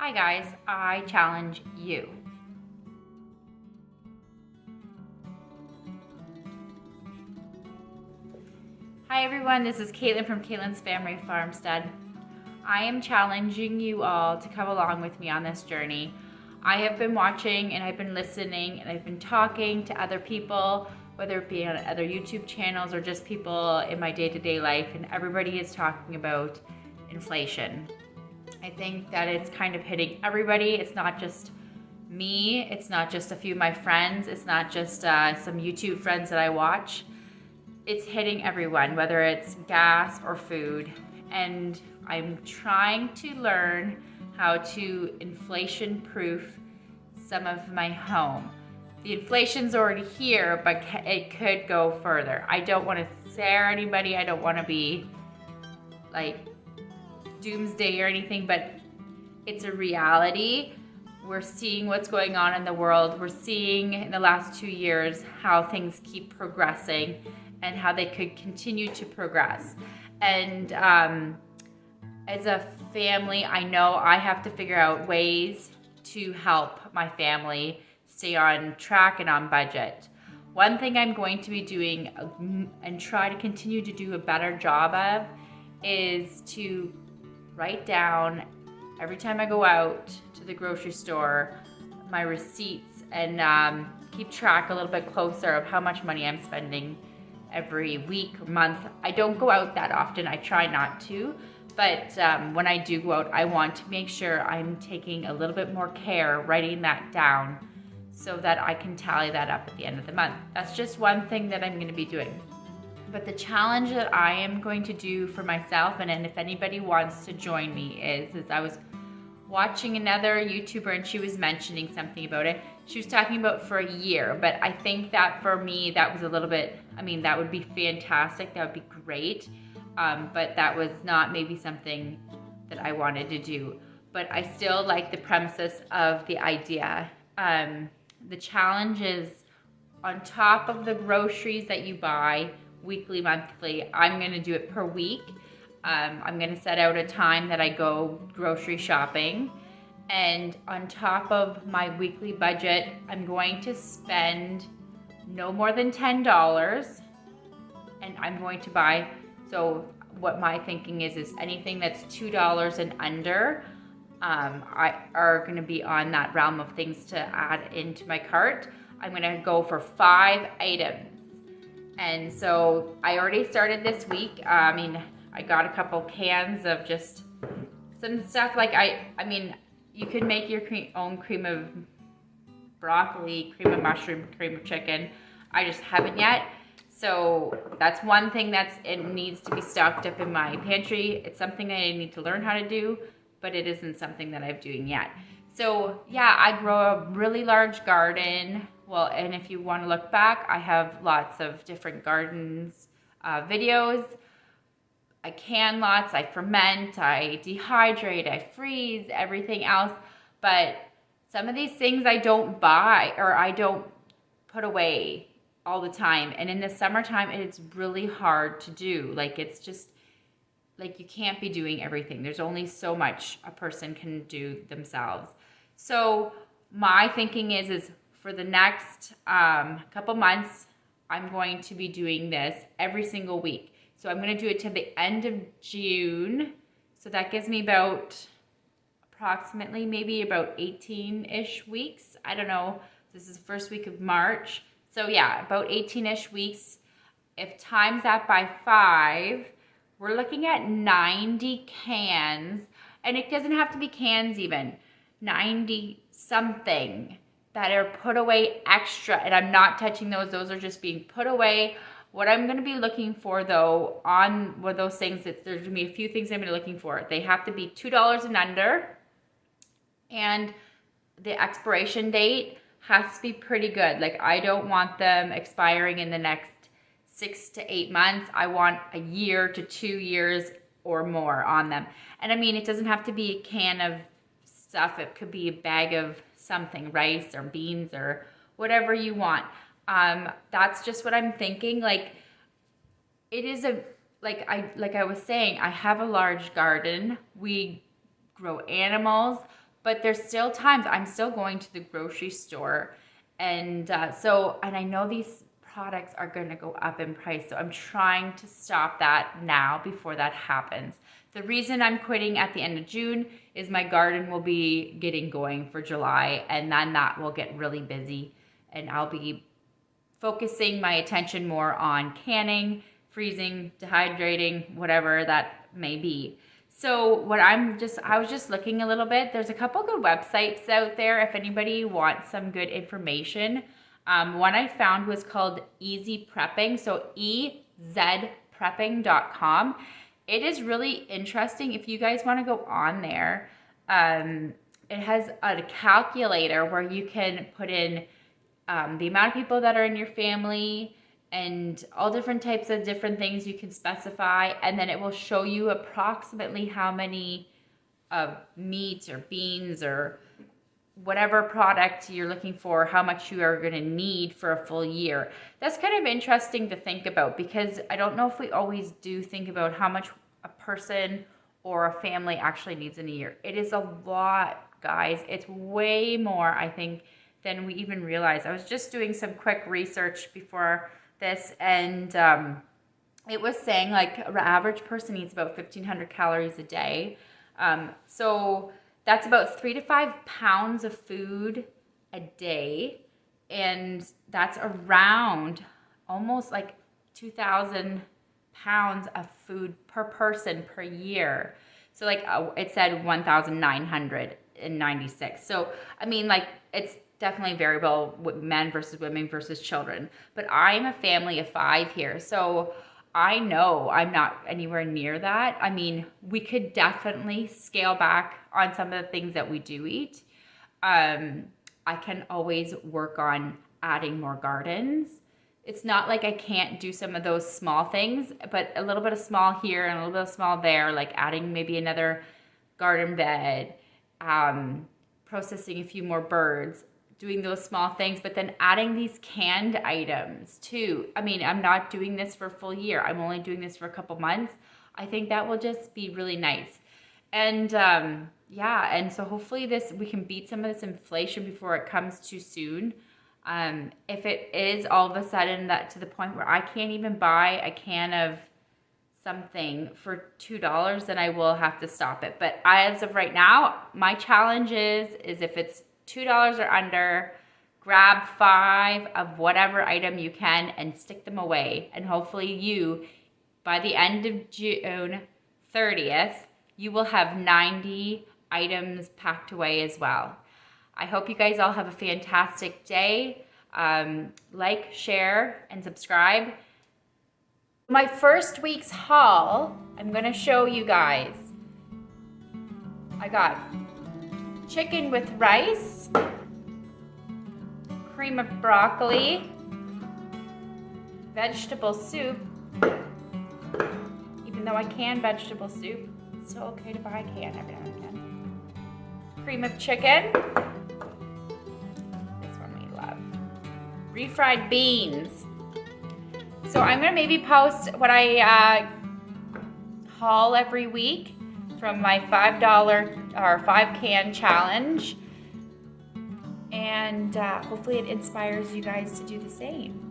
Hi guys, I challenge you. Hi everyone, this is Caitlin from Caitlin's Family Farmstead. I am challenging you all to come along with me on this journey. I have been watching and I've been listening and I've been talking to other people, whether it be on other YouTube channels or just people in my day-to-day life, and everybody is talking about inflation. I think that it's kind of hitting everybody. It's not just me, it's not just a few of my friends, it's not just some YouTube friends that I watch. It's hitting everyone, whether it's gas or food. And I'm trying to learn how to inflation proof some of my home. The inflation's already here, but it could go further. I don't want to scare anybody. I don't want to be like doomsday or anything, but it's a reality. We're seeing what's going on in the world. We're seeing in the last 2 years how things keep progressing and how they could continue to progress. And as a family, I know I have to figure out ways to help my family stay on track and on budget. One thing I'm going to be doing and try to continue to do a better job of is to write down every time I go out to the grocery store my receipts and keep track a little bit closer of how much money I'm spending every week or month. I don't go out that often. I try not to, but when I do go out, I want to make sure I'm taking a little bit more care writing that down so that I can tally that up at the end of the month. That's just one thing that I'm going to be doing. But the challenge that I am going to do for myself, and if anybody wants to join me, is I was watching another YouTuber and she was mentioning something about it. She was talking about for a year, but I think that for me, that was a little bit, that would be fantastic. That would be great. But that was not maybe something that I wanted to do. But I still like the premises of the idea. The challenge is on top of the groceries that you buy weekly, monthly, I'm going to do it per week. I'm going to set out a time that I go grocery shopping. And on top of my weekly budget, I'm going to spend no more than $10. And I'm going to buy, so what my thinking is anything that's $2 and under are going to be on that realm of things to add into my cart. I'm going to go for 5 items. And so I already started this week. I got a couple cans of just some stuff like you could make your own cream of broccoli, cream of mushroom, cream of chicken. I just haven't yet. So that's one thing it needs to be stocked up in my pantry. It's something I need to learn how to do, but it isn't something that I'm doing yet. So yeah, I grow a really large garden. Well, and if you want to look back, I have lots of different gardens videos. I can lots, I ferment, I dehydrate, I freeze, everything else. But some of these things I don't buy or I don't put away all the time. And in the summertime, it's really hard to do. It's just, you can't be doing everything. There's only so much a person can do themselves. So my thinking is for the next couple months, I'm going to be doing this every single week. So I'm going to do it to the end of June. So that gives me approximately maybe about 18-ish weeks. I don't know. This is the first week of March. So yeah, about 18-ish weeks. If times that by 5, we're looking at 90 cans. And it doesn't have to be cans even. 90 something that are put away extra. And I'm not touching those. Those are just being put away. What I'm going to be looking for, though, on one of those things, there's going to be a few things I'm going to be looking for. They have to be $2 and under, and the expiration date has to be pretty good. I don't want them expiring in the next 6 to 8 months. I want a year to 2 years or more on them. And it doesn't have to be a can of stuff. It could be a bag of something, rice or beans or whatever you want. That's just what I'm thinking. It is like I was saying, I have a large garden. We grow animals. but there's still times I'm still going to the grocery store, and and I know these products are going to go up in price, so I'm trying to stop that now before that happens. The reason I'm quitting at the end of June is my garden will be getting going for July, and then that will get really busy, and I'll be focusing my attention more on canning, freezing, dehydrating, whatever that may be. So I was just looking a little bit. There's a couple good websites out there if anybody wants some good information. One I found was called Easy Prepping, so ezprepping.com. It is really interesting if you guys want to go on there. It has a calculator where you can put in the amount of people that are in your family and all different types of different things you can specify, and then it will show you approximately how many meat or beans or whatever product you're looking for, how much you are going to need for a full year. That's kind of interesting to think about, because I don't know if we always do think about how much a person or a family actually needs in a year. It is a lot, guys. It's way more, I think, than we even realize. I was just doing some quick research before this, and it was saying like an average person needs about 1,500 calories a day. So that's about 3 to 5 pounds of food a day, and that's around almost like 2,000 pounds of food per person per year. So like it said 1,996. So I mean, like, it's definitely variable with men versus women versus children. But I'm a family of 5 here, so I know I'm not anywhere near that. I mean, we could definitely scale back on some of the things that we do eat. I can always work on adding more gardens. It's not like I can't do some of those small things, but a little bit of small here and a little bit of small there, like adding maybe another garden bed, processing a few more birds, doing those small things, but then adding these canned items too. I mean, I'm not doing this for a full year. I'm only doing this for a couple months. I think that will just be really nice. And yeah, and so hopefully we can beat some of this inflation before it comes too soon. If it is all of a sudden that to the point where I can't even buy a can of something for $2, then I will have to stop it. But as of right now, my challenge is if it's $2 or under, grab 5 of whatever item you can and stick them away. And hopefully by the end of June 30th, you will have 90 items packed away as well. I hope you guys all have a fantastic day. Like, share, and subscribe. My first week's haul, I'm gonna show you guys. I got chicken with rice, cream of broccoli, vegetable soup. Even though I can vegetable soup, it's still okay to buy a can every now and again. Cream of chicken. This one we love. Refried beans. So I'm gonna maybe post what I haul every week from my $5 or 5-can challenge, and hopefully it inspires you guys to do the same.